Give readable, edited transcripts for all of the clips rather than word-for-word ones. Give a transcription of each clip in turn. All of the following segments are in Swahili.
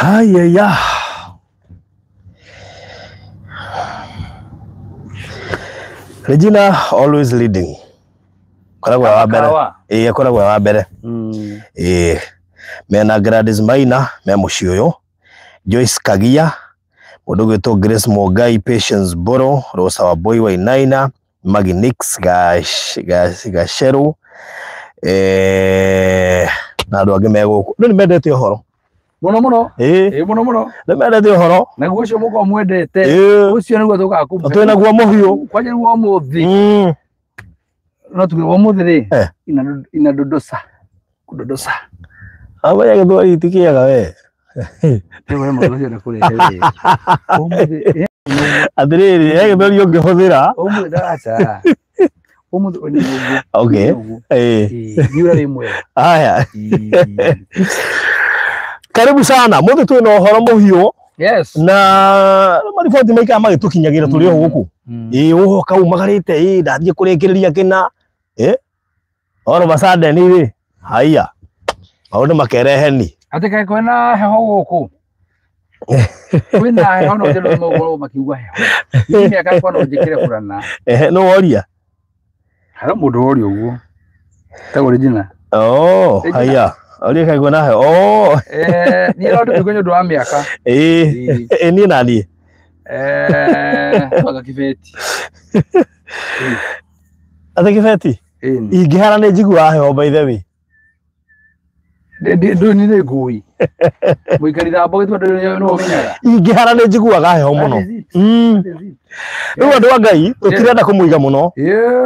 Hayaya. Regina always leading. Koragwa wa mbere. Koragwa wa mbere. Mena Gladys Maina, me mucioyo. Joyce Kagia, mundu gwitwo Grace Mogai, Patience Boro, Rosa Waboi wa Inaina, Maggie Nix Gashero. Na andu angi meguku. Ni mendete uhoro. Muno muno. Muno muno. Ni mendete uhoro. Na gucio muko mwendete. Ucio niguo tugakumbuka. Twina guo muhiu. Kwanje guo muthi. No tugiwo muthi ri. Ina dodosa. Kudodosa. Aba ya githwari itikiaga we. Tewe muthi na kure he. Umuthi. Adiriri ya githwari ungihuthira. Umuthi acha. Umuthi oni gugu. Okay. Yura rimwe. Haya. Karibu sana. Muthi twina uhoro muhiu. Yes. Na marifoti maika magitukinyagira turi o guku. Uhoka umagarite ndathie kurekereria kina. Oro basade ni ri. Haya. Maundu makereheni. Ateka kwena heho guku. Kwina heho no jelo mo makiugwa heho. Ni aka kono jikire kurana. No woria. Hara mundu woria uguo. Ta original. Oh, haya. Oria kai kwena heho. Ni ro tukunyo ndo wa miaka. Ni nani? Baga kibeti. Ata kibeti? Ingihara ne jigua heho by the way. Ndo ni ngui. Muikarira abo gitu no menyaga. Ingihara ne jiguaga heho muno. Riu andu Ngai tutirenda kumuiga muno.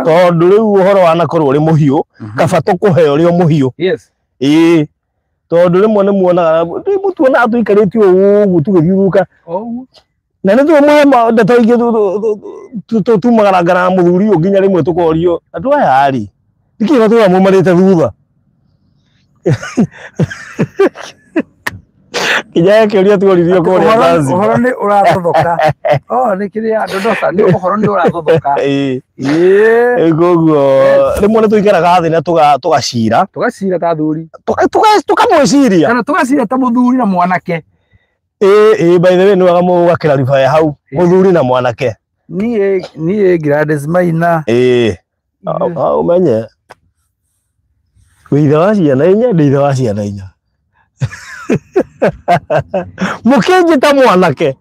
Tondu riu uhoro wa nakorwo ri muhiu, kaba tukuhe uri muhiu. Yes. Tondu rimwe ni muonaga mutuona atuikarite ugu tugithiuruka. Na ni tumwe ndeto ingi tumagaragara muthuri nginya rimwe tukorio andu aya ari dikira tu amumarite thutha. Kijaya kiuria tuoririo kuria basi. Uhoro ni uratuthoka. Ni kiria dodosa ni uhoro ni uratuthoka. Gogo rimwe ni tuikaraga thi na tugacira. Tugacira ta thuri. Tukamwiciria. Kana tugacira ta muthuri na mwanake. By the way ni wagamu clarify hau muthuri na mwanake. Ni Gladys Maina. Umenye. Witha wa ciana inya nditha wa ciana inya. Mukinjita mwanake.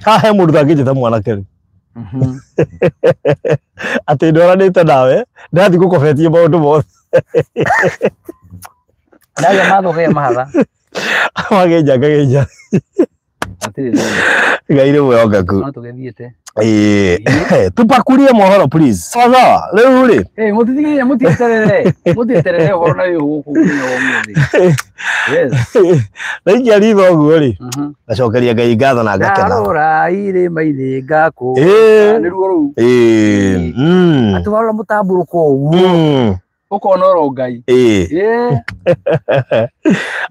Hahe mundu angijita mwanake. Ati ndoranite nawe ndathi gukobetie maundu mothe. Ndaga mathoge mahatha. Mageja. Atiri. Gaire mweogaku. No tugethiete. Tupakurie mohoro please. Sawa, leo uri. Mutiterere uhoro na yo guku kunya wo muthi. Yes. Naingia ritho guo ri. Gacokeria Ngai ngatho na ngakena. Arora ire maire ngako. Ni ruo ru. Atu wala mutamburuko uguo. Ukona ro Ngai.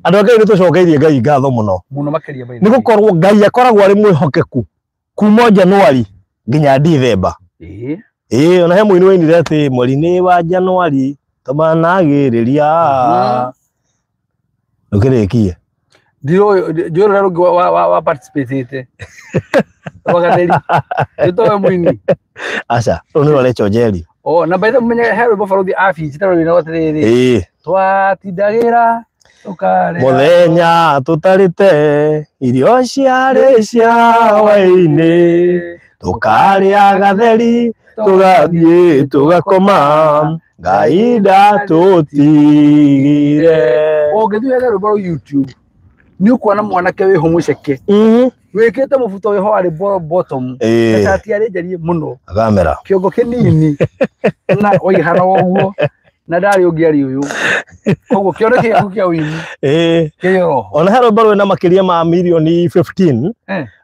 Andu Ngai nitucokeirie Ngai ngatho muno. Muno makeria maire. Ni gukorwo Ngai akoragwo ari mwihokeku. Kuma Januari nginya Dithemba. Ona he muini wainire ati mweri-ini wa Januari tamanagiriria. Ukirikie. Ndiro jora rugi wa participate. Wagateri. Ito muini. Acha, oni wale chojeri. Na by the way he rwimbo baruthi afi citaro ni watiriri. Twatidagira tukare. Muthenya tutarite irio ciarĩ cia waini. Tukaria gatheri tugathie tugakoma Ngai ndatutigire. Ngithuire rwimbo YouTube ni ukona mwanake wiho muceke wikite mubuto wiho ari bottom ati ari njari muno agamera kiongo kinini na oihana woguo na ndari ungiari uyu koguo kioneke kia wini kiyo ona hero barwe na makiria ma milioni 15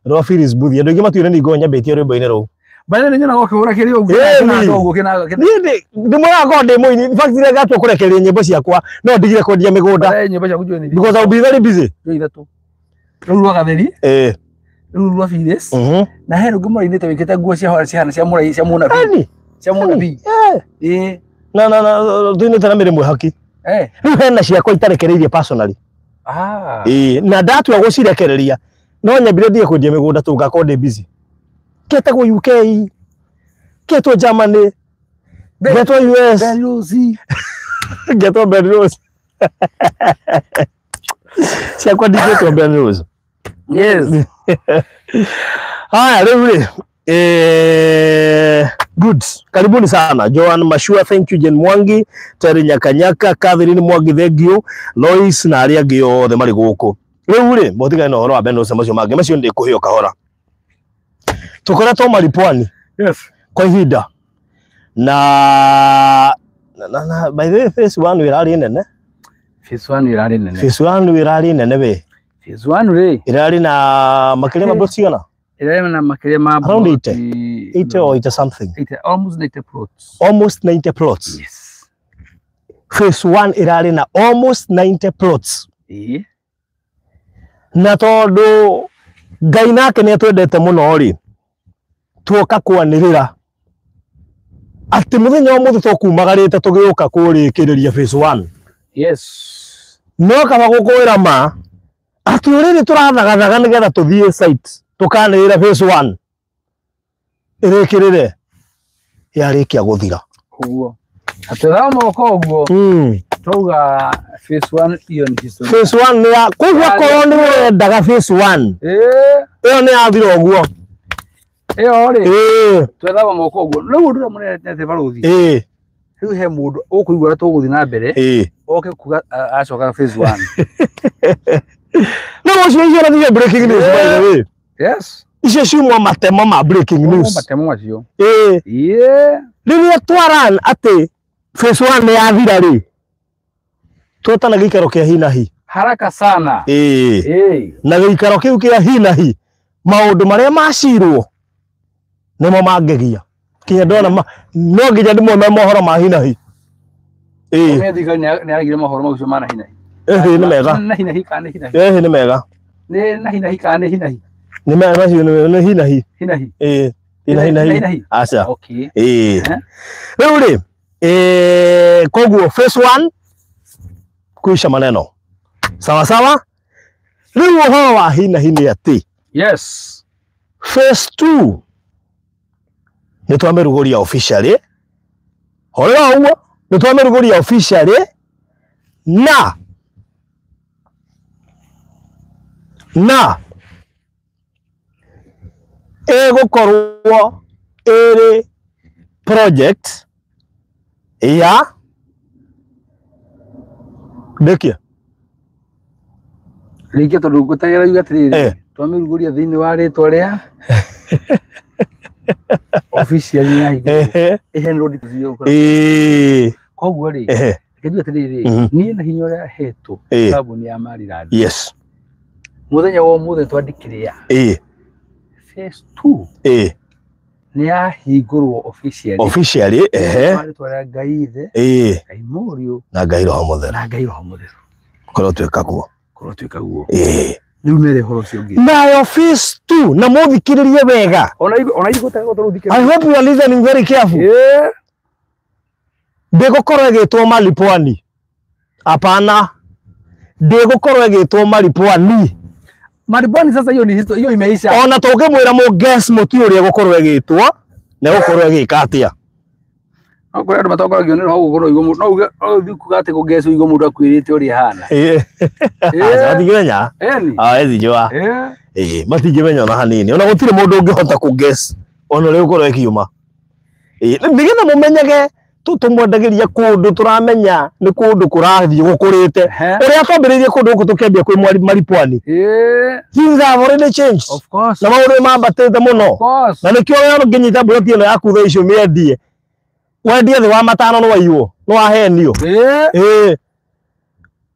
ro Phyllis Booth andu ingi matuire ni ngonya betie rwimbo-ini ru bale ni nyona gokihura kirio uguo kina ndi murago ndi muini in fact ire gatwo kurekeria nyimbo ciakwa no ndigire kwendia migunda nyimbo cia kujuani because I'll be very busy ithatu rurwa gatheri rurwa Phyllis na hero ngumorine wikite nguo cia hora cia murai cia munabi na twine tara mire mwihaki riu hena ciakwa itarekereirie personally na ndatua gucirekereria no nyambire thie kwendia migunda tungakoo ndi busy ketagwo UK ketwo Germany getwo US getwo Belarus siakwa ndigetwo Belarus yes haya leo good karibuni sana Joan Mashua, thank you. Jen Mwangi, Terry Nyakanyaka, Catherine Mwangi, thank you. Lois na aria ngio the mari guku riu ri motiga no horo wa beno macio mange macio ndi kuhio kahora tukoretwo mari pwani yes kwa ihinda na by the way phase 1 wirari nene phase 1 wirari nene phase 1 wirari nene we phase 1 ri irari na makire mablo cigana irari na makire mablo around 80 or 80 something 80 almost 90 plots yes phase 1 irari na almost 90 plots na tondu Ngai nake ni atwendete muno ri tuoka kwanirira ati muthenya wa muthu tukumagarite tugiuka kurikiriria phase 1 yes no kaba gukwira ma ati uriri turathagathaga nigetha tuthie site tukanirira phase 1 irikirire yarikia guthira uguo atethamo koguo tuga phase 1 iyo ni history phase 1 ni ya kugwa koroni wendaga phase 1 iyo ni athira uguo iyo ri twethamo koguo riu ndura munete baruthi riu he mundu ukuigura tuguthi na mbere oke kuga acoka phase 1 no ucio ni breaking news by the way yes icio ciumwa matemo ma breaking news matemo macio riria twaran ati phase 1 ni yathira ri twetana gikaro kia hinahi haraka sana na gikaro kiu kia hinahi maundu maria macirwo nimo mangegia kinya ndona no nginya ndimo me mohoro ma hinahi me thika ni aragire mohoro macio mana hinahi ni mega na hinahi kana hinahi ni mega ni na hinahi kana hinahi ni mega macio ni hinahi hinahi acha okay riu ri koguo phase 1 kuisha maneno sawa sawa riu uhoro wa hinahi ni ati yes phase 2 ni twameruguria officially horera uguo ni twameruguria officially na egukorwo iri project ya dekia rikia tondu gutagira yuga atiriri twameruguria thiini wa ritwa ria official ni ahiga road tuzio koguo ri kidu atiriri ni na hinya ria hetu sababu ni amari radi yes muthenya wo muthe twandikiria phase 2 ni ahingurwo officially twara Ngaithe Ngai Morio na Ngai Roho Mutheru korwo twika guo riu mere horo cio ngi na phase 2 na muthikiririe wega ona igutaka turuthikiririe I hope you are listening very careful ndigukorwo igitwo Malipwani hapana ndigukorwo igitwo Malipwani sasa hiyo imeisha ona tungimwira mu guess muti uria gukorwo igitwo na gukorwo igika atia okora andu matongoragio ni roho gukorwo igwo no uge thikuga ati gugeso igwo mundu akwirite uri hana atigimenya ethijwa matigimenya ona hanini ona gutire mundu ungihota kuguess ona uri gukorwo ikiuma nigetha mumenyage tutumwendagiria kundu turamenya ni kundu kurathie gukurite uria twambiririe kundu guku tukiambia kwi Malipwani things have already changed of course na maundu mambatite muno na nikio yo nginyita buloti ino yaku tha icio miendie wendie thi wa matano no waiwo no wahenio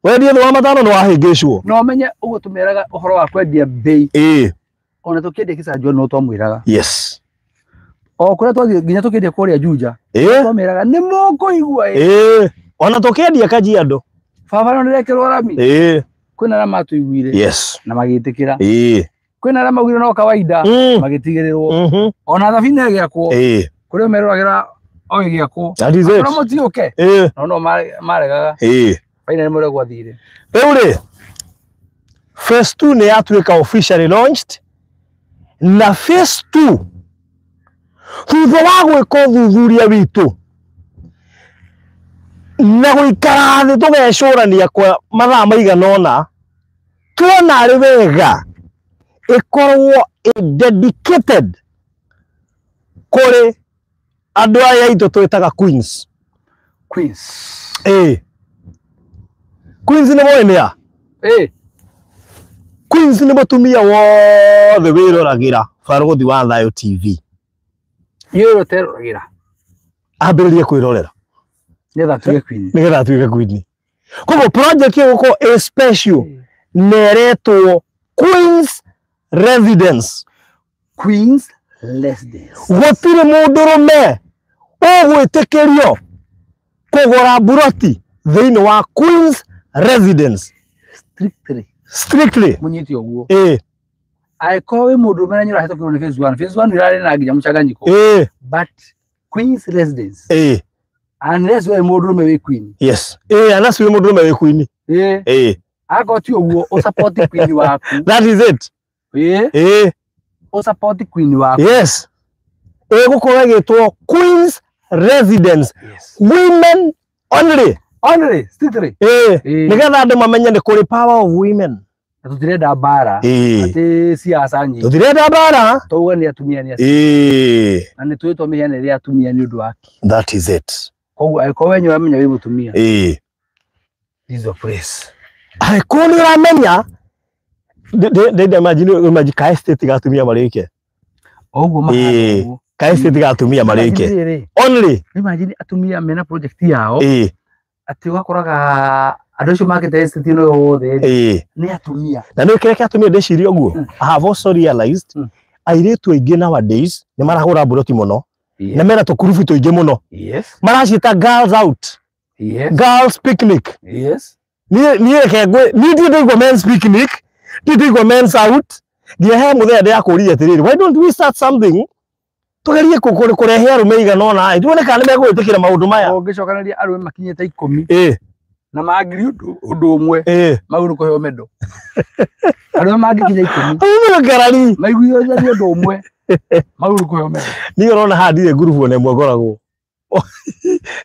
wendie thi wa matano no wahingicwo no menye uguo tumeraga uhoro wa kwendia bei ona tukiendia kicanjwa no twamwiraga yes o kuria twathie nginya tukiendia kuria Juja twameraga ni moko igwa ona tukiendia Kajiado baba no ndirekerwo rami kwina na matu igwire yes na magitikira kwina na magwire no kawaida magitigirirwo ona thabina yagiakwo kuria meroragira o yagiakwo no mutioke no maregaga faina ni mure gwathire riu ri phase 2 ni yatuika officially launched, na phase 2 thutha wa gwika thuthuria witu na guikara thi tugecurania kwa mathaa maigana ona, tuona ari wega ikorwo dedicated kuri andu aya itu twitaga queens. Queens ni moenia. Queens ni mutumia wothe wiroragira Baruthi wa Thayo TV. Yero teroragira ambiririe kwirorera nigetha tuge queen. Nigetha tuge queen. Koguo project yo ko a special neretwo Queens Residence. Gutire mundurume ugwitikirio kugura buroti thiini wa Queens Residence. Strictly. Munyiti oguo. Aiko we mundurume na nyura hetokiro ni phase 1. Phase 1 irari na nginya muchaganyiko. But Queens Residence. Unless we mundurume we queen. Yes. Unless we mundurume we queen. Agoti oguo o support queen waku. That is it. O support queen waku. Yes. Gukoragitwo Queens Residence. Women only. Strictly. Nigetha andu mamenye ni kuri power of women. Tutirenda bara. Ati siasa nyingi. Tutirenda bara. Tuwe ni atumia ni. Na ni twitwo mihene ri atumia ni undu wake. That is it. Ko wenyu amenya we mutumia. Hizo place. Ko ni ramenya. De imagine ka estate gatumia marike. Oguo mahana. Ka estate gatumia marike. Only. Imagine atumia mena project yao. Ati wakoraga andu acio makite estate no yothe ni atumia. Na ni kireke atumia ndeciria oguo. I have also realized airetu aingi nowadays ni maragura buroti muno. Na mena tukurubu tuingi muno. Maracita girls out. Girls picnic. Ni kegwe ni ndigwa men's picnic. Ndigwa men's out. Ndia he muthende ya kuria atiriri. Why don't we start something? Tugerie kurehe arume igana ona. Tuone kana megwitikira maundu maya. Ungicokanĩria arume makinyite 10. Na magiri undu umwe. Mauru kuheo medo. Arume magikinya 10. Ngarari. Maiguyo thari undu umwe. Mauru kuheo medo. Ni urona handire group one imwe ngoragwo.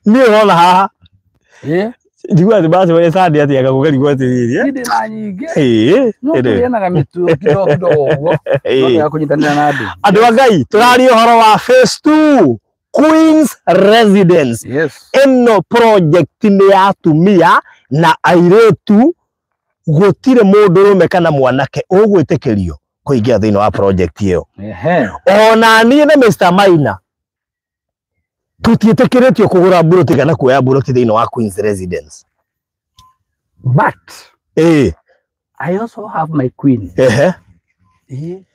Ni urona haha. Njigua ati basi we sadi ati akagugarigwo atiriri. Ndi na nyingi. No tuyenaga mitu kidogo uguo. No ya kunyitanira na andu. Andu Ngai turari uhoro wa phase 2 Queens Residence. Eno project ni ya atumia na airetu gutire mundurume kana mwanake ugwitikirio kuingia thiini wa project iyo. Ona ni na Mr. Maina tutietekeretio kugura buroti kana kuoya buroti thiini wa Queens Residence. But I also have my queen. Ni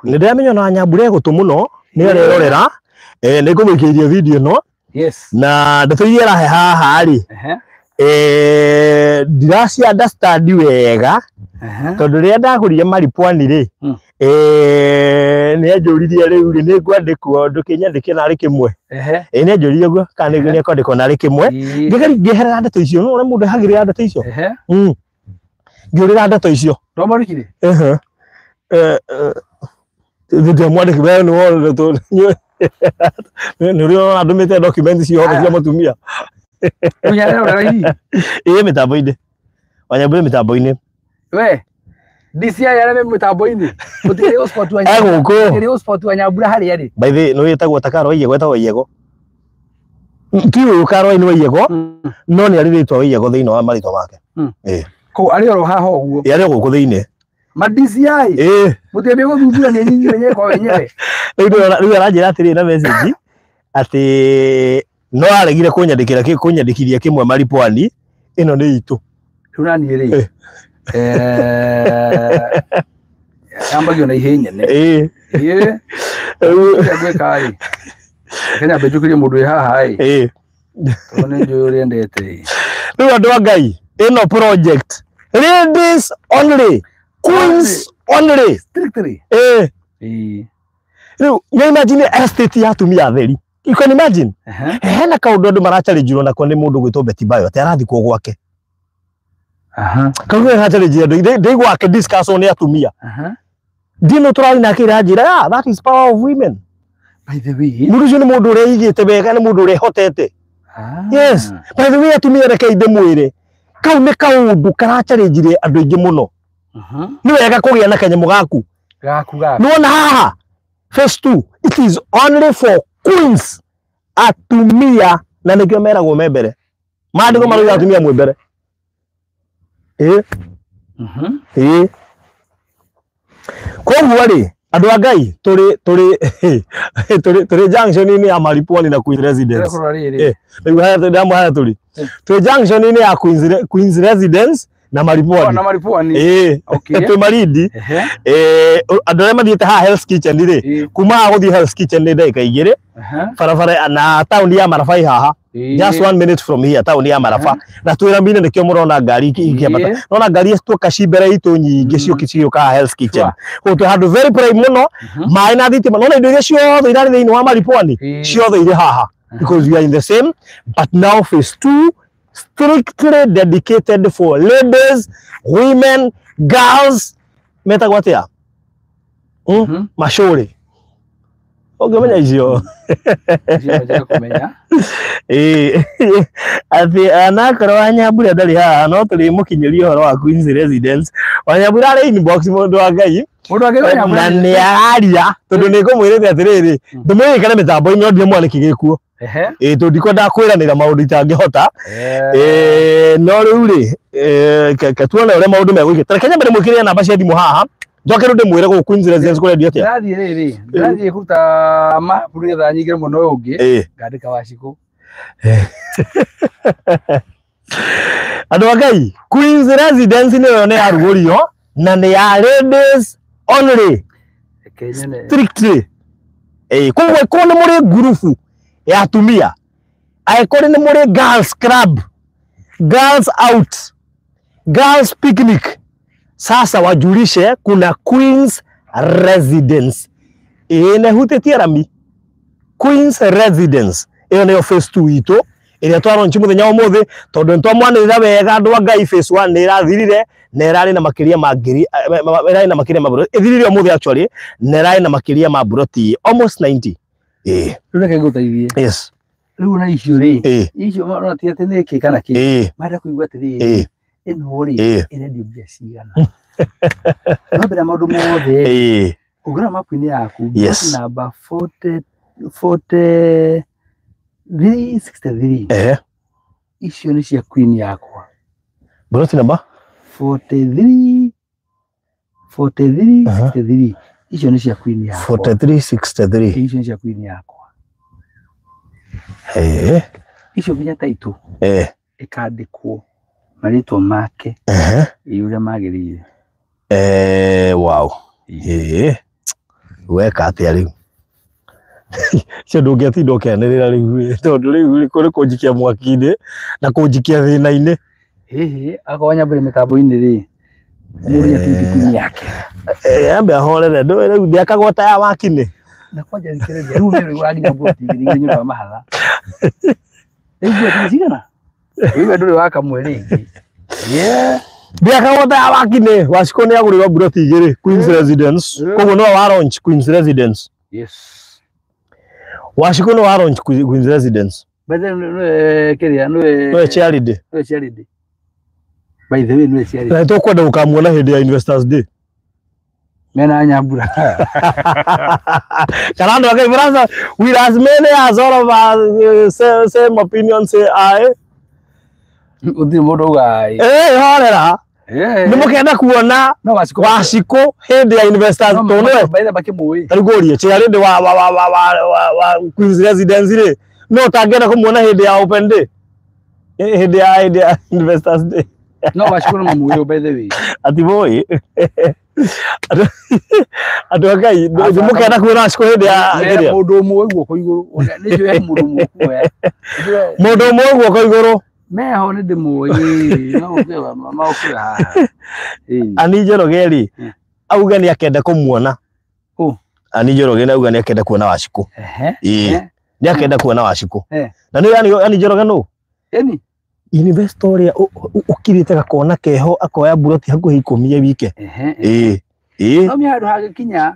ndamenya na Nyambura gutu muno ni arerorera ni ngumuikiria video no. Na ndatoiye rahe haha ri dirasi understand wega tondu ria ndagurire maripwani ri ni ajuririe riu ri ni ngwandikwo ndukinyandike na ri kimwe ni ajuririe guo kana ni kwandikwo na ri kimwe ngiherera ndeto icio no mundu hagirira ndeto icio ngirira ndeto icio ndo marikire ndio mwandiki wewe ni wole to ndio andumite documents cio hothe cia mutumia mitambo-ini Wanyambura mitambo-ini we DCI arame mitambo-ini utire hotspot wa Nyambura hari ari by the no yetagwo takaro yego etagwo yego tiwe ukaro ni yego no ni ari ritwa yego thiini wa marito make ko ari oro haha uguo yari guku thiini ma DCI mutembe guthuthuria ni nyinyi wenyewe kwa wenyewe riu aranjira atiri na message ati no aregire kunyandikiria kimwe maripwani ino ni itu tunani ri ambagio na ihenya ne gweka Kenya bejukirie mundu haha one ndio uriendete riu andu Ngai ino project ladies only Queens only strictly riu imagine estate ya atumia theri. You can imagine. Hena kaundu andu marachallenge na kwa ni mundu gwitwo Betty Bayo ati arathi ku gwake. Kauge hatari jia ndigwa ke discussion ya tumia. Dino turali na kira jira, that is power of women. By the way, muruju ni mundu uri igite bega ni mundu uri hotete. Yes, by the way atumia reke inde mwire. Kau ni kaundu karachari jire andu ingi muno. Ni wega kugia na kanyamu gaku. Nuona haha. Phase 2, it is only for queens. Atumia na nikio mera go mebere. Maandiko maruga atumia mwebere. Kwa mwari andu agai turi junction ni ya Maripwani na Queen's Residence. Ndio haya ndamu haya turi junction ni ya Queen's Residence na Maripwani. Okay. Tu maridi. Andu arĩa mathiĩte ha Hell's Kitchen ri kuma guthi Hell's Kitchen ni ndagĩka igĩrĩ. Barabara na town ya Maraba haha. Just 1 minute from here town ya Maraba. Na twira mbine nikio murona ngari ikiambata. Nona ngari stu kashibera itu nyingi cio kiciyo ka Hell's Kitchen. Ko handu very prime muno mai na thitima nona indo iria ciothe irari thiini wa Maripwani ciothe iri haha because we are in the same, but now phase 2 strictly dedicated for ladies, women, girls. Meta gwatia mashore ogemenya icio ati anakorwa Nyambura ndari haha no turi mukinyiria horo wa Queen's Residence Wanyambura ari inbox mundu wa Ngai na ni aria tondu ni ngumwirite atiriri ndumwiri kana mitambo ino ndie mwaniki gikuo to ndiko ndakwiranira maundu itangihota no riu ri katuona ure maundu megwike tarekenya mbere mwikiria namba cia thimu haha njoke runde mwire go Queen's Residence kuri ndio tia ndathie kuruta mapu nigetha nyingire muno ungi ngandika Wachiko andu Ngai Queen's Residence ni yo ne arugurio na ni ya ladies only strictly kwa ni muri gurufu ya atumia aikore ni muri girls club, girls out, girls picnic. Sasa wajulishe kuna Queen's Residence ene hutetia rami Queen's Residence ene phase 2 ito ene twaro nchi muthenya wa muthi tondu ntwamwanirira wega andu a Ngai phase 1 ni irathirire na irari na makiria ma ngiri irari na makiria ma ithirire o muthi actually na irari na makiria ma buroti almost 90 reke ngutaithie yes riu na icio ri icio marona ti ati ni ki kana ki mara kuigwa ati ino ri ene ndio cigana mabira maundu mothe ugira mapu-ini yaku namba 4363 icio ni cia queen yakwa buroti namba 4363 icio ni cia queen yakwa 4363 icio ni cia queen yakwa icio binya taitu ikandikwo marĩtwa make iuria magĩrĩire wow weka atia riu cio ndũngĩatinda ũkĩanĩrĩra rĩu tondũ rĩu kũrĩ kũnjikia mwaki-inĩ na kũnjikia thĩna-inĩ akorwo Nyambura mĩtambo-inĩ rĩ mũrĩa tindikuni yake ambe ahorere rĩu ndiakagwata ya waki-inĩ na kwanja thikĩrĩria rĩu nĩ ũraginya boti igĩrĩ nyũmba ya mahatha rĩu cigana rĩu ndũrĩ waka mweri ingĩ ndiakagwata ya waki-inĩ Wachiko nĩ agũrĩrwo buroti igĩrĩ Queen's Residence koguo no wa launch Queen's Residence Wachiko no wa launch Queen's Residence kiria no charity by the way no charity na tukwenda gukamuona hindi ya Investors Day mena Nyambura Karando okay brother we as many as all of us same opinion say I uthi mundu gai horera ni mukenda kuona Wachiko hindi ya Investors tonwe baitha bakimui tarigurie charity wa Queen's Residence ri no tangenda kumuona hindi ya Open Day hindi ya Investors Day no Wachiko no mamuyo by the way ati boy atu Ngai ndimukenda kuona Wachiko hindi ya mundu umwe guoko iguru ni jo mundu umwe kuya mundu umwe guoko iguru meho ni ndimui no ukiwa mama ukiwa ani Njoroge auga ni akenda kumuona ani Njoroge auga ni akenda kuona Wachiko ni akenda kuona Wachiko na ni ani Njoroge no investor ukirite gakona keho akoya buroti hakuhi 10 wike no mi handu hagikinya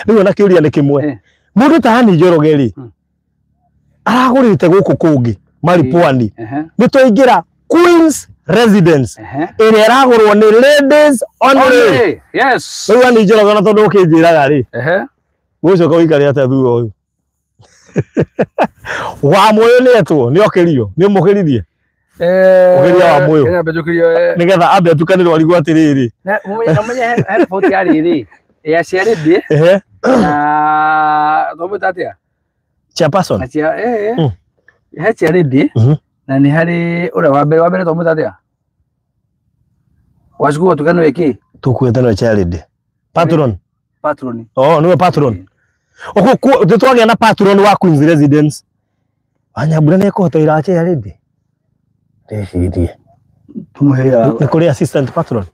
riu na kiuria ni kimwe mundu tahani Njoroge aragurite guku kungi Maripwani ni twaingira Queen's Residence iri aragurwo ni ladies only yes riu ani Njoroge na tondu ukinjiraga ri gucoka uikari atia thutha uyu wa moyo ni etwo ni okirio ni mukirithie ukiria wa moyo ena bejukirio nigetha ambe atukanirwo arigu atiriri na mumenye report ya riri ya ciaridi na thometa atia chairperson atia he ciaridi na ni hari ura wa mbere thometa atia washukuru tukano wiki tukwetana charity patron niwe patron oku tutwage na patron wa Queen's Residence Anyabura ne ko toira charity ndecirie tumuheya ni kuri assistant patron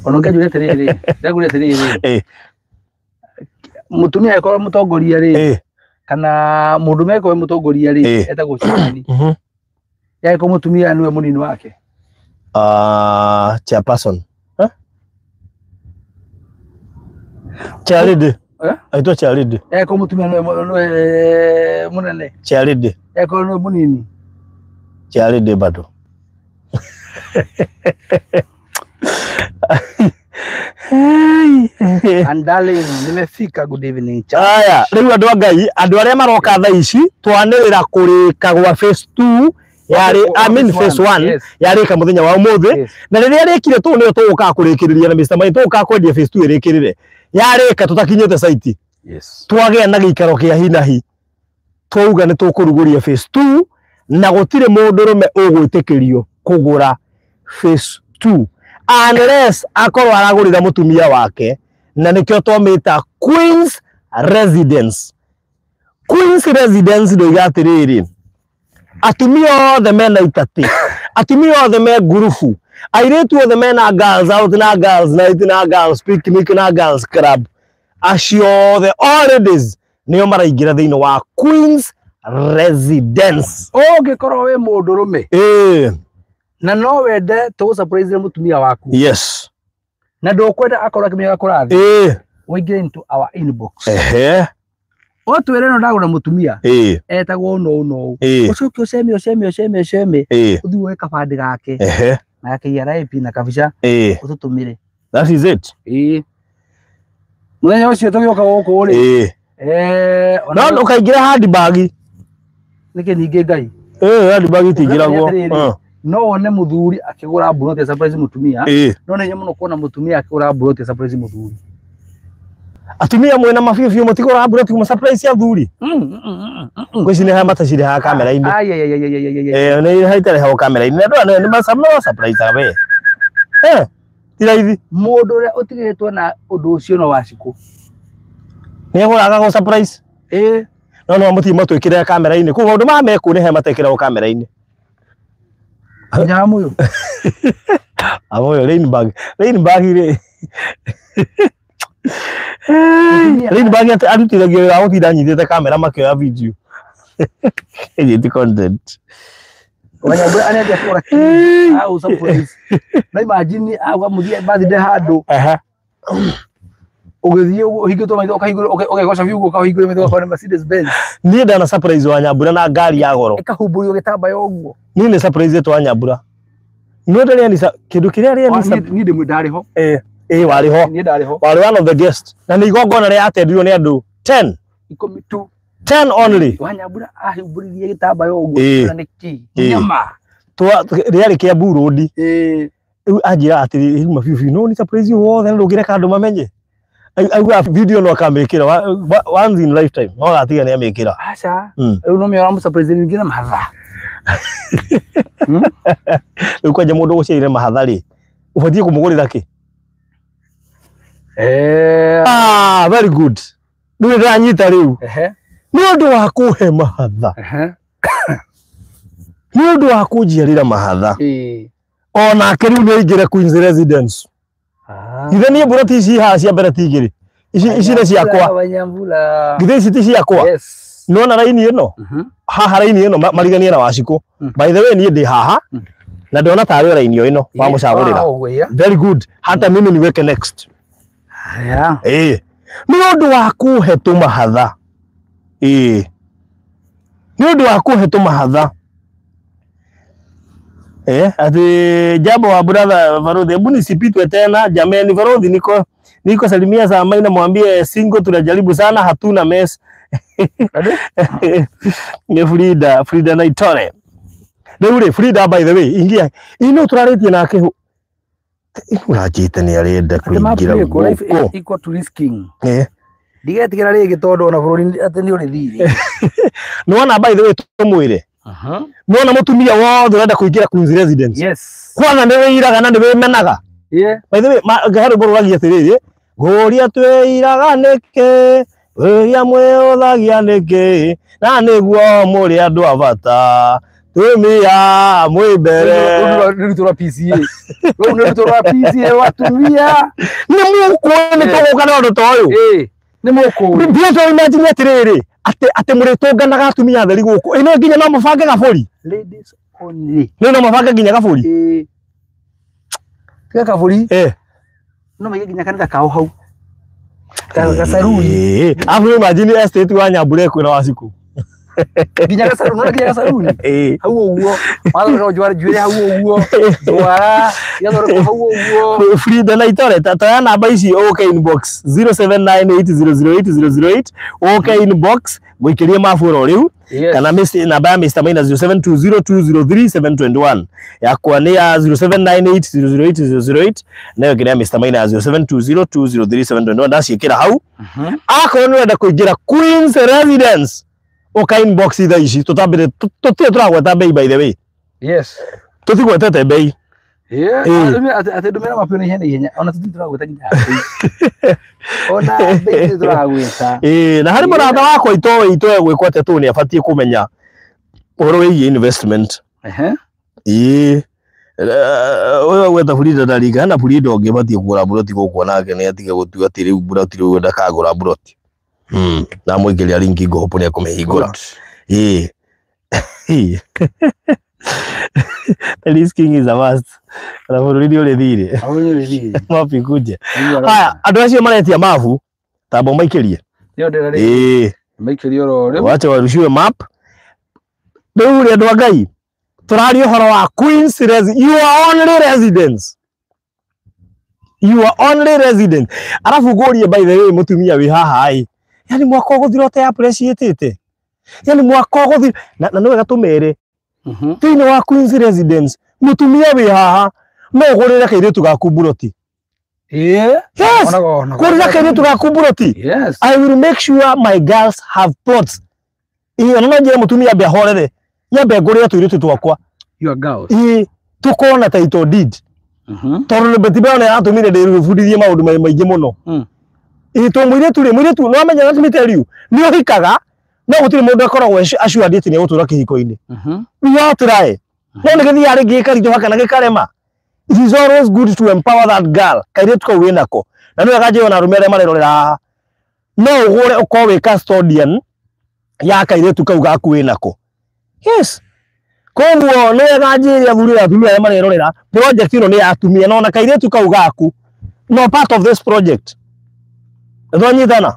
onoge jure terere ndagure terere mutumia yakora mutongoria ri kana mundu meko mutongoria ri etagwo chini yako mutumia niwe munini wake chairperson charity aitwa charity yako mutumia niwe munene charity yako niwe munini charity bado and darling nimefika good evening aya riu andu Ngai andu aria maroka tha ici twanirira kurika gwa phase 2 yari phase 1 yari ka muthenya wa umuthi na riria rikire tu ni tuguka kurikiriria na Mr. Mai tuguka kwendia phase 2 irikirire yari ka tutakinyete site twage na gikaro kia hinahi twauga ni tukuruguria phase 2 na gutire mundurume ugwitikirio kugura phase 2 unless akorwo aragurira mutumia wake na nikio twamita Queen's Residence. Queen's Residence ndo igatiriri atumia othe mena itati atumia othe me gurufu airetu othe mena girls out na girls night na girls picnic na girls club acio othe already nio maraingira thiini wa Queen's Residence. Ungikoro we mundurume na no wende to surprise mutumia waku yes na ndokwenda akora kimega kurathi uingire into our inbox otwire no ndagura mutumia etagwo no ucoke uceme uthi we kabandi gake na KRIP na kabisa ututumire that is it muthenya ucio tugioka guku ri no ukaingira handbag niki ninge Ngai handbag tingiragwo no one muthuri akigura buroti surprise mutumia no nenye muno kuona mutumia akigura buroti surprise muthuri atumia mwena mafifi mutigura buroti mu surprise ya thuri kwisi ni hamata shire ha kamera ine ni haitare ha kamera ine ndo ni masamno surprise abe tira hivi mundu ria utigiritwo na undu ucio no waciku ni aguraga go surprise no mutima twikire kamera ine ku maundu ma meku ni he matekira kamera ine nyamuyo amoyo rainbag ire rainbag atutithagio wira gutinda nyithite kamera makioya video edit content Wanyabura anaje kora au surprise na imagine agwa muthia birthday handu ugithie uhingitwo maitho ukaigoca view ukahingire maitho kwa Mercedes Benz ni ndana surprise wa Nyambura na ngari ya goro ikahumburio gitambaya uguo ni ni surprise yetu wa Nyambura no ndani ni kindu kiria ria ni ndimwe ndari ho wari ho ni ndari ho wari one of the guest na ni igongona ria atendirio ni andu 10 10 only wa Nyambura ahumburie gitambaya uguo na niki nyama riari kia burudi ajira atiri mafifi no ni surprise wothe ndugire kandu mamenye agwa video no akamekira once in lifetime no atiga ni amekira acha no me ora mu surprise ngina mahatha ukwaje mundu gucire mahathari ubatie kumugurira ki very good ndu ndanyita riu mundu wa kuhe mahatha mundu wa kujiarira mahatha ona keriu ni ingire Queen's Residence ithe ni buroti ici cia mbere tigiri ici ni ciakwa Wanyambura githe ici ti ciakwa nona raini ino haha raini ino marigania na Waciko. By the way ni ndi haha na ndona tawe raini yo ino wa mucagurira. Very good. Hata mimi niweke next. Haya. Ni undu wa kuhe mahatha. Ni undu wa kuhe mahatha. Ati jambo wa brother Farodhi, hebu nisipitwe tena jameni. Farodhi, niko salimia za Maina, mwambie single tunajaribu sana, hatuna mess. Ni Frida Naitore. Ndeure Frida, by the way, ingia ino turaretie nake urajite ni arenda kuingira huko iko to risking. Ndigetigera rigi tondu na bururi ati ni uri thiri. Nona by the way tumwire. Nona mutumia wothe urenda kuingira Queen's Residence. Yes. Kwana ndewe iraga na ndewe menaga. By the way gahari boruragia tiriri. Goria twiraga neke. Weya mwe othagia neke. Na niguo muri andu abata. Tumia mwibere. Ndio tura PCA. Ndio tura PCA watumia. Ni mukwone togoka na ndo toyo. Ni mukwone. Ndio to imagine atiriri. Ate muri tonganaga atumia theri guku. Ino nginya no mubange gaburi. Ladies only. No mubange nginya gaburi. Tiga gaburi. No mege nginya kanitha kao hau. Gasaruni. Afu imagine estate wa Nyambure ku na Waciko. Nginya gasaruni, no nginya gasaruni. Hau uguo. Mara jwara jwire hau uguo. Jwara ya ndoro hau uguo. Frida Naitore tata namba ici OK inbox 0798008008 OK inbox muikirie mafuro riu kana namba ya Mr Maina 0720203721 yakwa ni ya 0798008008 nayo kire Mr Maina 0720203721 ndacikira hau akoro ni wenda kuingira Queen's Residence OK inbox itha ici tutambire turagweta bei by the way. Yes. Tutigwetete bei. Ate dumera mapio ihene ihenya ona tutiragweta nginya. Ona bei turagweta. Na hari muratha wako itoe gwikwa tu ni afatie kumenya uhoro wi investment. Oyo gweta Frida Dariga na Frida ongibatie kugura buroti guku nake ni atige gutua ati riu buroti riu wenda kagura buroti. Na muikiria linki gopo ni akumehingura. The risking is a must. Na bururi uri thire. Uri thire. Mapi kuje. Haya, andu acio maretia mafu tabo maikirie. Yo ndera maikirie ro. Wacha warushiwe map. Riu ri andu Ngai. Turari uhoro wa Queen's Residence. You are only residents. You are only resident. Arafu gorie by the way mutumia wi haha ai. Yani mwako guthirote appreciate. Yani mwako guthi na no wega tumere. Tini wa Queen's Residence mutumia wi haha no gurire kairetu gaku buroti. Yes. Gurire kairetu gaku buroti. Yes. I will make sure my girls have plots. Ona nje mutumia be horere. Yambe gurire tuiretu twakwa. Your girls. Tukona title deed. Toro betibe ona atumire de rufudithie maundu maingi muno. To muiretu no amenya let me tell you. Ni ohikaga no gutire mundu akoragwo assured ati ni gutura kihiko-ini. We try. No ngethi yari gikarijo haka na gikarema. It is always good to empower that girl. Kairetu ka winako. Na no gaje ona rumere marerorera. No ugure ukowe custodian ya kairetu ka ugaku winako. Yes. Koguo no gaje ya buri atumia marerorera. Project ino ni atumia no na kairetu ka ugaku. No part of this project. Ndonyitana.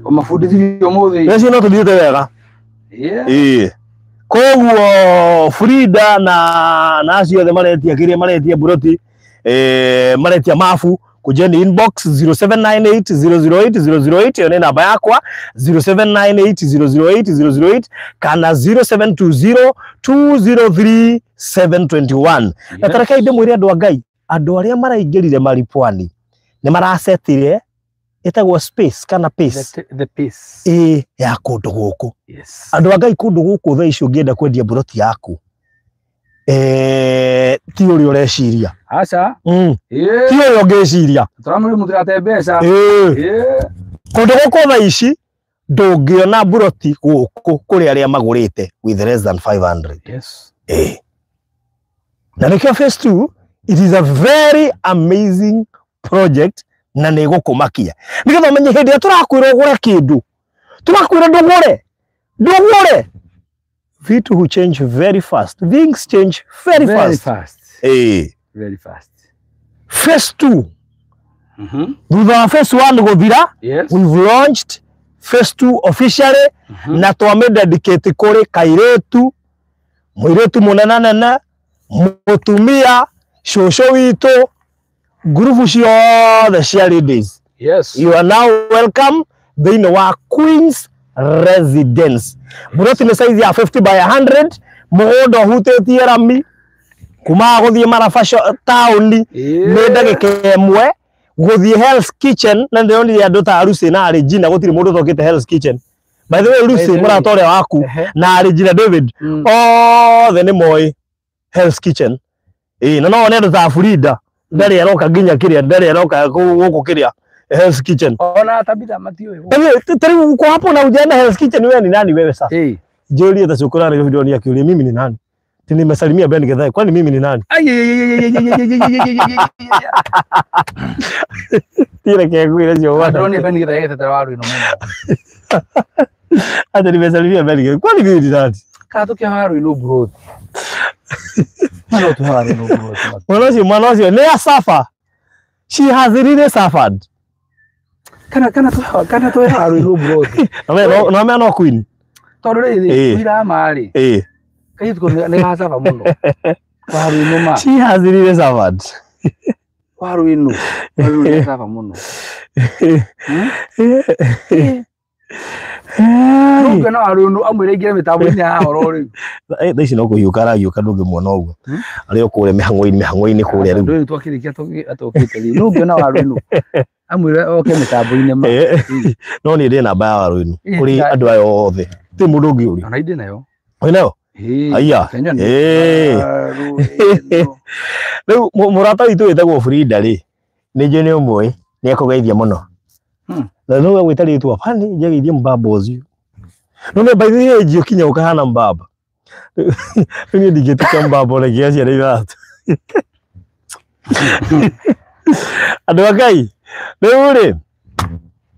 Umafundithio muthi. Nasi no tuthite wega. Koguo Frida na acio the maretia kiria maretia buroti maretia mafu kujeni inbox 0798008008 yone namba yakwa 0798008008 kana 0720203721 na taraka inde mwiri andu Ngai andu aria maraingirire maripwani ni marasetire etagwo space kana pace the pace ya kundu guku. Yes. Andu Ngai kundu guku tha icio ngienda kwendia buroti yaku ti uri ureciria aca ti uri ungeciria turamuri mutirate mbeca kundu guku tha ici ndungiona buroti guku kuri aria magurite with less than 500. Yes. Na nikio phase 2 it is a very amazing project na nego kumakia nigetha menye hindi turakwira ugure kindu tunakwira ndugure vitu hu change very fast, things change very fast. Very fast. Phase 2 thutha wa phase 1 guthira, we've launched phase 2 officially, na twame dedicate kuri kairetu muiretu munenanene mutumia shosho witu group ciothe cia ladies. You are now welcome thini wa Queen's Residence. Buroti ni size ya 50 by 100, mugondo hutetie rami kuma guthie Maraba town ni ndagika imwe guthie Hell's Kitchen, na ndio ni andu ta Lucy na Regina, gutiri mundu thokite Hell's Kitchen. By the way, Lucy muratore waku na Regina David othe ni moi Hell's Kitchen. Na no ne ndo ta Frida ndari aroka nginya kiria, ndari aroka guku kiria Hell's Kitchen. Ona tabitha matio hiyo. Tari uko hapo na ujaenda Hell's Kitchen, wewe ni nani wewe sasa? Joli hata shukrani hiyo video ni akiulia mimi ni nani? Tini nimesalimia Ben Githai, kwani mimi ni nani? Tira kegu ile sio watu. Drone Ben Githai tata waru ino mwana. Hata nimesalimia Ben Githai, kwani mimi ni nani? Kato kia waru ino bro. Malo tu waru ino bro. Mwanasi ne asafa. She has really suffered. Kana to waru ino bro. Na me no queen. Tore ile kuira mari. Kayi tuko ne asafa muno. Waru ino ma. She has really suffered. Waru ino asafa muno. Nunga na waru ino amwire gira mitambo ni ha orori. Thaici no kuhiuka ndungi muona uguo. Ari okure mihango-ini kuria riu. Ndu twakirikia atokite ri. Nunga na waru ino amwire oke mitambo-ini ma. No ni ndi namba ya waru ino kuri andu ayo othe. Ti mundu ungi uri. Ona indi nayo. Oinayo? Aya. Riu murata witu witagwo Frida ri. Ni nje ni umwe ni akugeithia muno. Na no gwita ritwa pani njegeithie mbaba ucio. No me by the way jio kinya ukahana mbaba. Ni ndigituka mbaba ole kiasi ari thatu. Andu akai. Riu ri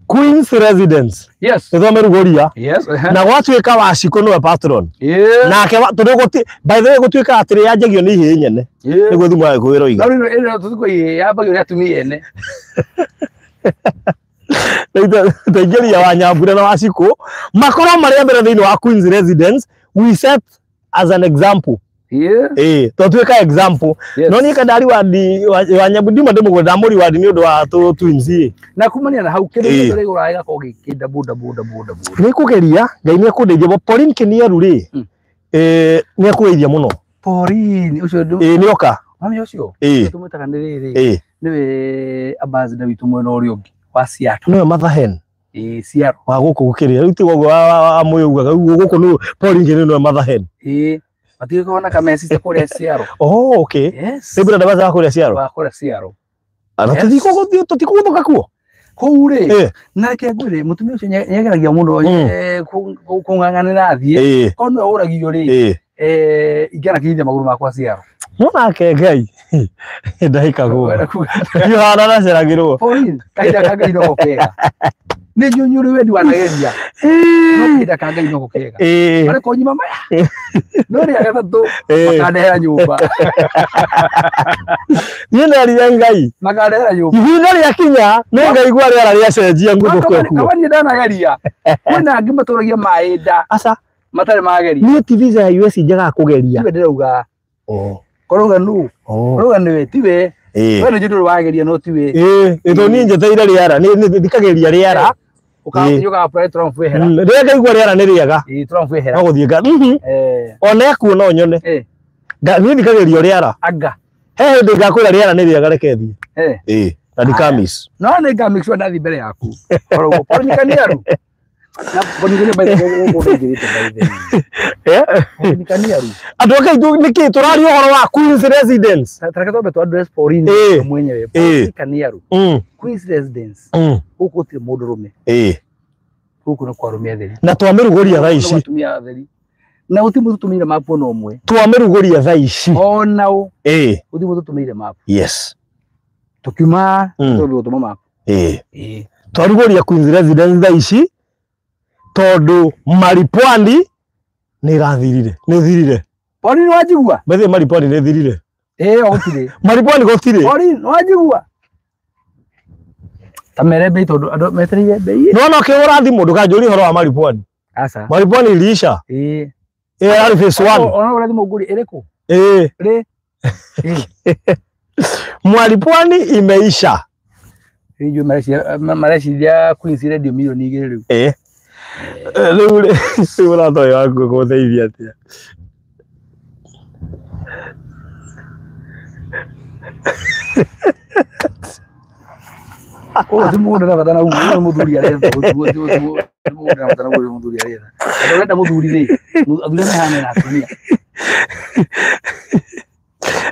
Queen's Residence. Ithomerugoria. Na gwatuika waciko no patron. Nake tuguti by the way gutuika atiri yanjagio ni hi nyene. Niguo thimu ya kwiro iga. Ino tuko yambagio ya tumi ene. Taigeri ya Wanyambura na waciko makoro maria mbere thini wa Queen's Residence, we set as an example. Tutuika example. No ni kadari wa Nyambura ndimo ndamuri wa ni undu wa twins. Na kumania na hau kiri rego raiga ko gikida boda. Ni kugeria ngai ni akundeithia bo Pauline Kiniaru ri. Ni akugeithia muno. Pauline ucio ni oka. Mami ucio. Tumutaka ndiriri. Niwe ambassador witu mwena uri ungi wa Seattle. No mother hen. Seattle. Wa guku gukiria. Riu ti gogo amuugaga guku no Pauline Kiniaru no mother hen. Atiko kuona kama sisi kule Seattle. Oh, okay. Sibura ndabaza kule Seattle. Wa kule Seattle. Ana tutiko guthuka kuo. Koure. Nake ngure mutumia ucio nyegeragia muno kunganganira athie. Kono uragio ri. Igana kiithia maguru makwa Seattle. Nake ngai. Ndahika go. Yo hana na seragirwo. Pauline, kaida kaga ino kega. Ni nyunyuri wendi wanageria. No kaida kaga ino kega. Bare ko nyima maya. No ri agatatu makadehera nyumba. Ni nari ngai. Makadehera nyumba. Ihinda ria kinya no ngai gwa riara ria cenjia nguthu kweku. Kawani ndanageria. Kwina ngi maturagia maida. Asa matare mageria. Ni TV za US njaga kugeria. Ibe ndirauga. Koronga nu. Koronga niwe tiwe. Wewe ndio wageria no tiwe. Ito ni njeteire riara ni dikageria riara. Ukayoga apply Trump wehera. Rega igwa riara ni riaga. Trump wehera. Aguthika. Ona ku no nyone. Ni dikageria riara. Aga. He ndi ngakwira riara ni riaga rekethi. Na dikamis. No ni ngamix wa ndathi mbere yaku. Orogo Pauline Kiniaru. Na bonigene by the go ngirite by the. Pauline Kiniaru. Andu akai niki turari uhoro wa Queen's Residence. Taraka tobe to address Pauline mwenyewe. Pauline Kiniaru. Queen's Residence. Huko ti mudurume. Huko na kwa rumia theri. Na twamerugoria thaa ici. Tumia theri. Na utimu tutumire mapu no mwe. Twamerugoria thaa ici. Ona u. Utimu tutumire mapu. Yes. Tukima to tuma mapu. Twarugoria Queen's Residence thaa ici. tondu Maripwani ni thirire Pwani ni wajigua bethe Maripwani ni thirire ogutire Maripwani gotire Pwani ni wajigua tamere bei tondu ando metereire bei no ke urathimo ndukanjuri horo wa Maripwani asa Maripwani ilisha ari phase 1 ona urathimo nguri iriko ri Maripwani imeisha hiyo Malaysia Queens Radio milioni 2 riu riu sura to yangu gutheithia atia Muda na batana ugu muthuri arenda muda na batana ugu muthuri arenda arenda muthuri ri athuri hane na tumia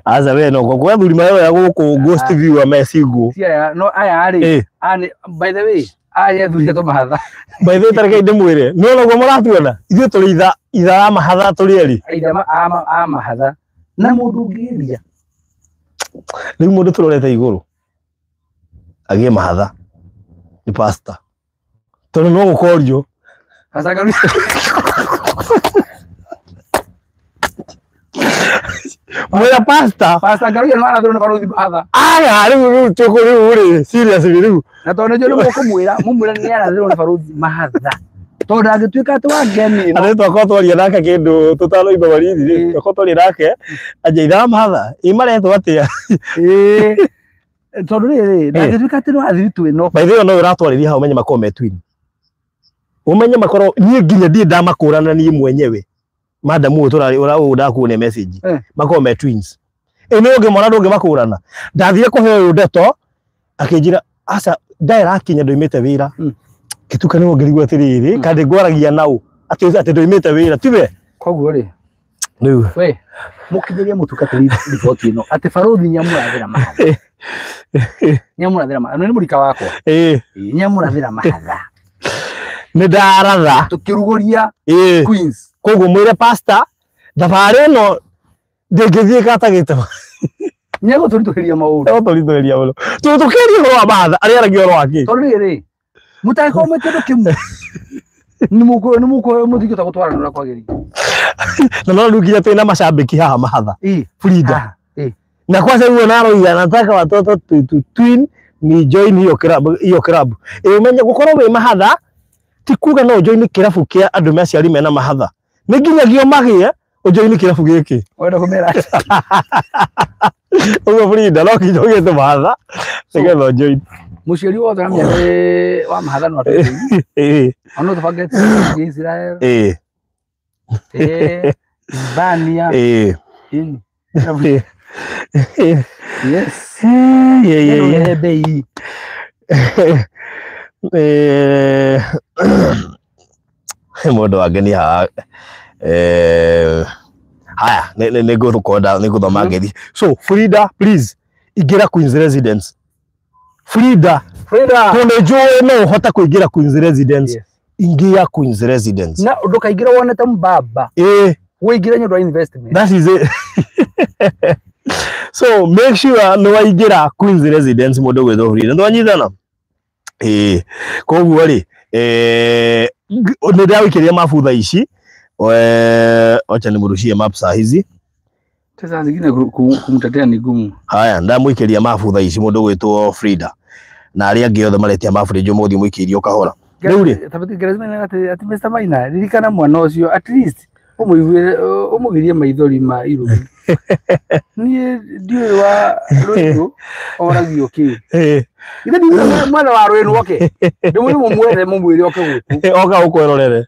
aza we no kwa thuri mayo ya guku ghost view amesingu tia no aya ari ane by the way aya thuri to mahatha by the way tareke inde mwire no no muratuona ithu tuli itha mahatha tuli eri ida ama mahatha na mundu ngiria riu mundu turorete iguru agie mahatha ni pasta tondu no gukorio asagaru mwira pasta garu ya mara thona baruthi mahatha aya riu tukuri uri serious riu na tondu jo no kumwira mumwira ni ara thona baruthi mahatha tondu agituika tu ageni no ari twako twaria nake kindu tutalo iba barithi twako twaria nake aje itha mahatha imaretwo atia tondu riri ndagituika tu athiritu ino by the way no uratwarithia ha umenye makome twin umenye makoro nie nginya ndie ndamakurana nie mwenyewe madamu uturari ura kuone message makome twins ene unge mwana ndunge makurana ndathire kuheo ndeto akinjira asa ndaira kinya ndoimite wira kituka ni ongerigwa atiriri kandi gwaragia nau ati ndoimite wira tiwe koguo ri riu we mukinyiria mutukatiri report ino ati baruthi nyamurathira mahatha nyamurathira mahatha ni murika wakwa nyamurathira mahatha ni ndaratha tukiruguria Queens koguo mwire pasta thabari no ndingithie katagite nyego turituhiria maundu turituhiria muno tutukiria horo wa mahatha ari aragi horo waki toriri mutako metedo kimu ni muko muthikita gutwara nura kwagiri na no ndukinya twina mashabiki haha mahatha Frida na kwanza huyo naro yanataka watoto twin ni join hiyo club umenye gukorwo we mahatha tikuga no join kirabu kia andu maciari mena mahatha ni nginyagio magie ujoin kirabu giki wenda kumera ugo Frida no kijogete mahatha nigetha join muciari wothe na wa mahatha no atu ono tubagete Israel Bania yes bei mundu wangeni ha haya ne go recorda ne go thoma ngethi so Frida please igira Queen's Residence Frida tunejo no hota kuigira Queen's Residence ingia Queen's Residence na ndukaingira wonete mbaba wigira nyondo investment that is it so make sure no waigira Queen's Residence mundu gwetho Frida ndwanyithana koguo ri ni ndawikiria mabutha ici acha nimurushie mapsa hizi sasa zingine kumtetea ni gumu haya ndamwikiria mabutha ici mundu gwetwo Frida na ari angi othe maretia mabutha jo muthi mwikirio kahora riu ri tabati gerezmena ati Mr. Maina ririkana mwana ucio at least umugirie maithori ma iru ni ndio wa roigo oragio ki ida ni mwana wa roigo oke ndio mumwere mumwire oke guku oka ukwerorere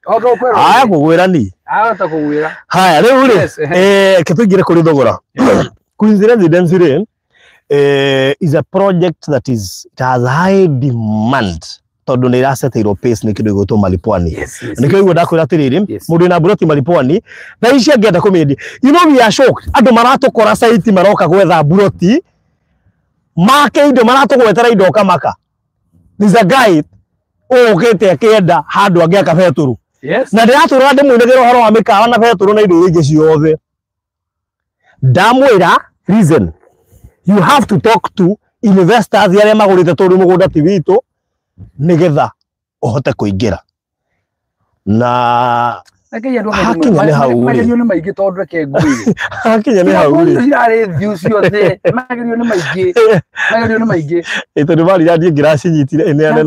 aya kugwira ni ata kugwira haya riu ri kitugire kuri thogora Queen's Residence ri is a project that it has high demand tondu ni iraceteirwo pace ni kindu igutwo Maripwani nikio igwo ndakwira atiriri mundu na buroti Maripwani na ici angenda kumendi you know we are shocked andu maratukora site maroka gwetha buroti make indo maratugwetera indo kamaka is a guy ogete akienda handu angiaka beturu na ndiratura ndimwinegera uhoro wa mikawa na beturu na indo ingi ciothe ndamwira reason you have to talk to investors yale magurite tondu mugunda ti witu nigetha uhote kuingira na Hakinya ni hau magerio ni maingĩ tondũ reke ngwĩre. Hakinya ni hau ri. Cirarĩ thiũ ciothe magerio ni maingĩ. Magerio ni maingĩ. Tondũ mari ndathie ngiraci nyitire ene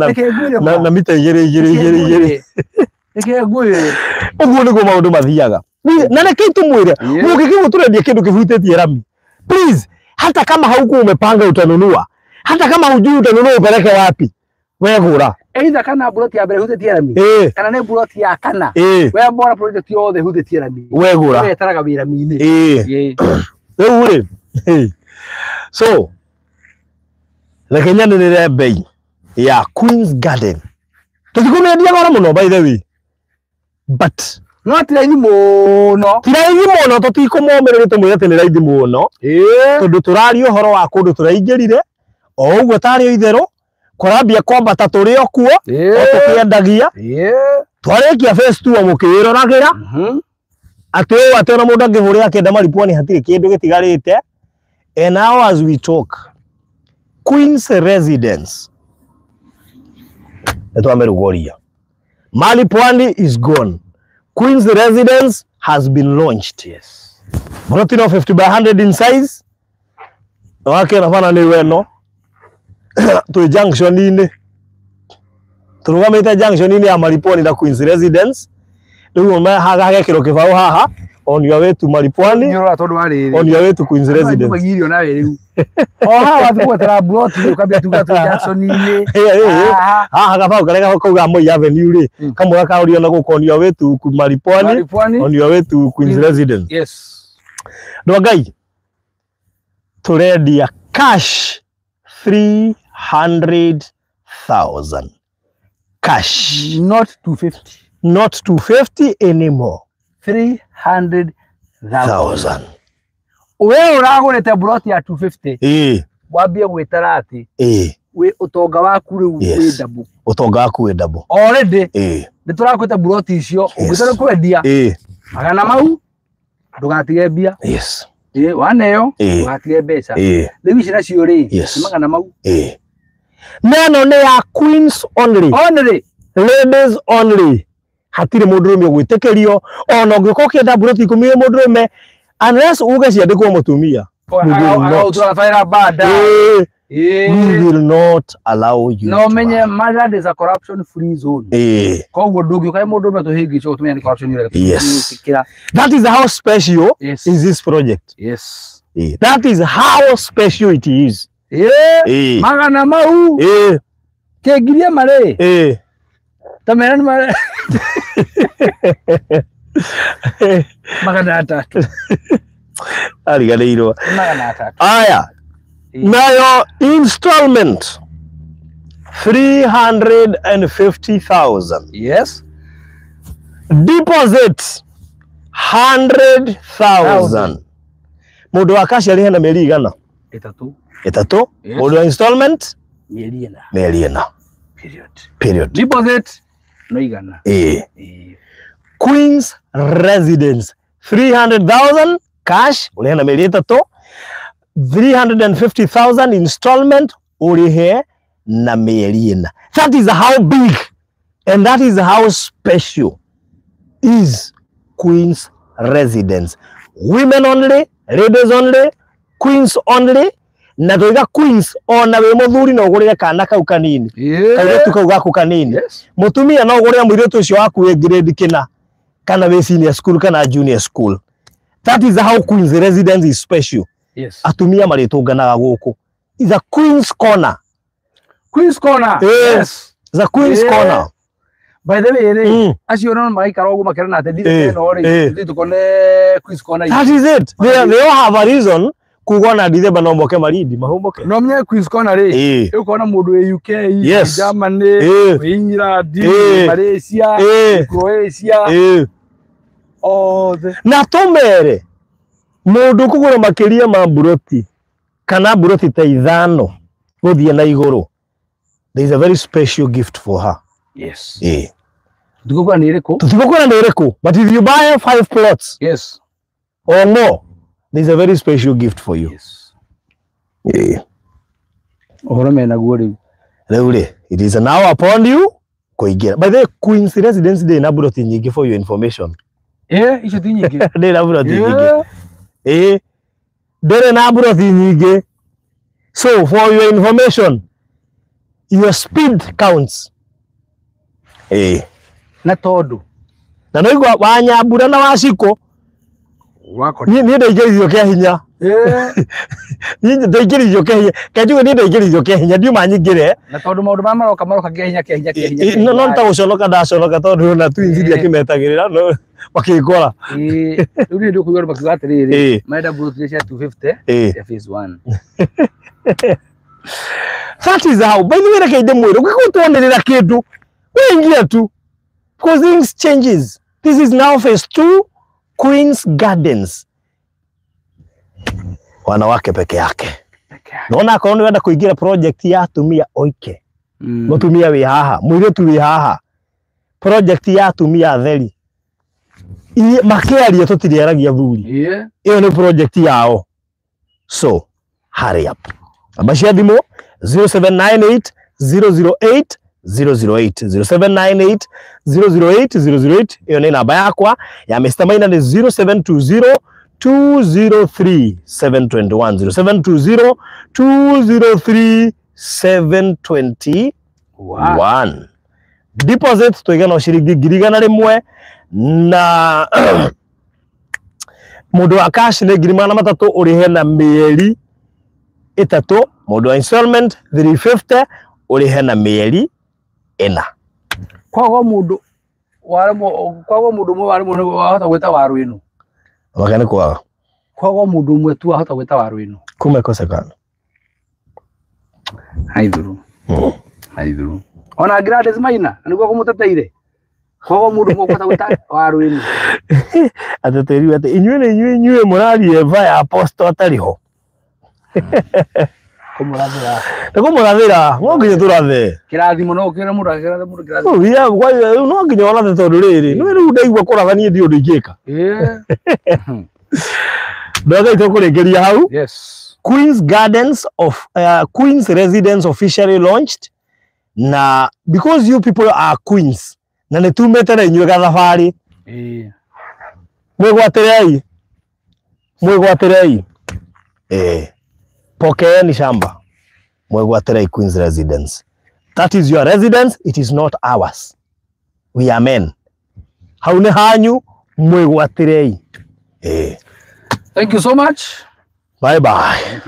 na mita igĩrĩ. Reke ngwĩre. Ũguo nĩguo maũndũ mathiaga. Na rekei tumwĩre mũngĩkĩgwo tũrendia kĩndũ kĩhutĩtie rami. Please, hata kama haukuwa umepanga utanunua. Hata kama hujui utanunua upeleke wapi. Wewe gũra. Either kana buroti ya mbere hutĩtie rami. Kana nĩ buroti ya kana. Wewe bora project yothe hutĩtie rami. Wewe gũra. Wewe taraga wĩra mine. Rĩu rĩ. So, reke nyanĩrĩre bei ya Queen's Garden. Tũtikũmĩendia goro mũno by the way. But no ti raithi mũno. Ti raithi mũno tũtikũmũmĩrĩria tũmwĩre atĩ nĩ raithi mũno. Tondũ tũraria ũhoro wa kũndũ tũraingĩrire. O ũguo tarĩ itherũ. Kũrambia kwambata tũrĩ o kuo. O tũkĩendagia. Twarĩkia phase 2 mũkĩroragĩra. Atĩ ũũ atĩ ona mũndũ angĩhũrĩra kĩenda Maripwani hatirĩ kĩndũ gĩtigarĩte. And now as we talk, Queen's Residence. Nĩtwamĩrũgoria. Maripwani is gone. Queen's Residence has been launched. Yes. Buroti no 50 by 100 in size. Wake nafana ni weno. Tu junction ini. Turugamite junction ini ya Maripwani na Queen's Residence. Ndio haga kiro kibao haha on your way to Maripwani. Nyoro tondu wari. On your way to Queen's Residence. Magirio nawe riu. Haha watu kwetera Buroti ukambia tugatu junction ini. Haha gabao karega kuga Moi Avenue ri. Kamwe kaurio na guko on your way to Maripwani. On your way to Queen's Residence. Yes. Ndo Ngai. Turendia cash 300,000 cash, not 250, not 250 anymore. 300,000. Wewe uragurite buroti ya 250 wambie gwitara ati we utonga waku riu we double. Utonga waku we double already. Niturakwita buroti icio ungitara kwendia magana mau ndugatige mbia. Yes. Waneyo watige mbeca. Riu ici nacio ri magana mau. Neno nĩ ya Queens only. Only. Ladies only. Hatire mũndũrũme gwĩtĩkĩrio ona ũngĩkorwo kĩenda buroti 10 mũndũrũme unless uge ciandĩkwo mũtumia. We will not allow you. No menye Marriott is a corruption free zone. Koguo ndũngĩũka mũndũrũme tũhĩngĩcio ũtumia ni corruption. Yes. That is how special is this project. Yes. That is how special it is. Magana mau. Kegiria mare. Tamera ni mare. Magana 3. Arigareirwo. Magana 3. Aya. Nayo installment 350,000. Yes. Deposit 100,000. Mundu wa cash ari hena meri igana. 3. Mundu wa installment meri ina. Period. Deposit no igana. Queen's Residence 300,000 cash uri hena meri 3. 350,000 installment urihe na meri ina. That is how big and that is how special is Queen's Residence. Women only, ladies only, Queens only. Na tuiga Queens ona we muthuri no gurire kana kau kanini. Kairetu kau gaku kanini. Mutumia no gurire muiretu ucio waku we grade kina kana we senior school kana junior school. That is how Queen's Residence is special. Yes. Atumia maritunganaga guku. Is a Queen's Corner. Queen's Corner. Yes. Is a Queen's Corner. By the way, acio no maikara ugu makera na atendire no ri tukone Queen's Corner. That is it. They all have a reason kugona December no moke maridi mahumboke. No mnye Queen's Corner ri. Ukona mundu we UK, Germany, England, Malaysia, Croatia. Na tomere mundu kugura makiria ma buroti kana buroti ta 5 guthie na iguru. There is a very special gift for her. Yes. Tukukura ni iriku? Tukukura ni iriku. But if you buy 5 plots, yes, or more, there is a very special gift for you. Yes. It is now upon you kuingira. By the way, Queen's Residence Day na buroti nyingi for your information. Icio ti nyingi. Day na buroti nyingi. Dere na buroti nyingi. So for your information, your speed counts. Na tondu. Na no igwa wanyambura na waciko. Wako. Ni ndaigirithio kia hinya. Ni ndaigirithio kia hinya. Kajuga ni ndaigirithio kia hinya ndio manyingire. Na tondu maundu maroka kia hinya. No ntaguconoka ndaconoka tondu na twins iria kimetagirira no bakigora. Riu ni ndikuigwa bakiuga atiriri. Maenda buroti cia 250 ya phase 1. That is how. By the way, reke inde mwiro gikutonirira kindu wingia tu because things changes. This is now phase 2, Queen's Gardens. Wanawake peke yake. Naona akaona wenda kuingira project ya atumia oike. Mutumia wi haha, mwiretu wi haha. Project ya atumia atheri. Makiaria tutiriaragia thuri. Iyo ni project yao. So, hurry up. Namba cia thimu 0798 008 008 0798 008 008. Iyo ni namba yakwa ya Mr. Maina ni 0720 203 721 0720 203 721. Deposit tuigana ciringi 100 na mundu wa cash ni 300 urihe na mieri 3, mundu wa installment 350 urihe na mieri 4. Kwago mundu mwe warimo wahota gwita waru ino. Wakane kwago mundu mwe tu wahota gwita waru ino. Kumekosekana. Haidhuru. Haidhuru. Ona Gladys Maina niguo kumuteteire. Kwago mundu mwe kwata gwita waru ino. Ateteiri ate inyuĩ mũrarie via apostle atariho. Kumurathira no nginya turathe kirathimo no kira mundu akira mundu kirathimo no nginya orathe tondu riri no riu ndaigua kurathania ndi undu ingika ndoga itokuregeria hau. Yes. Queen's Gardens of Queen's Residence officially launched na because you people are queens na nitumete na inyuĩ gathabari mwigwatirei pokeeni shamba mwigwatirei Queen's Residence. That is your residence, it is not ours. We are men. Haune hanyu mwigwatirei. Thank you so much. Bye bye.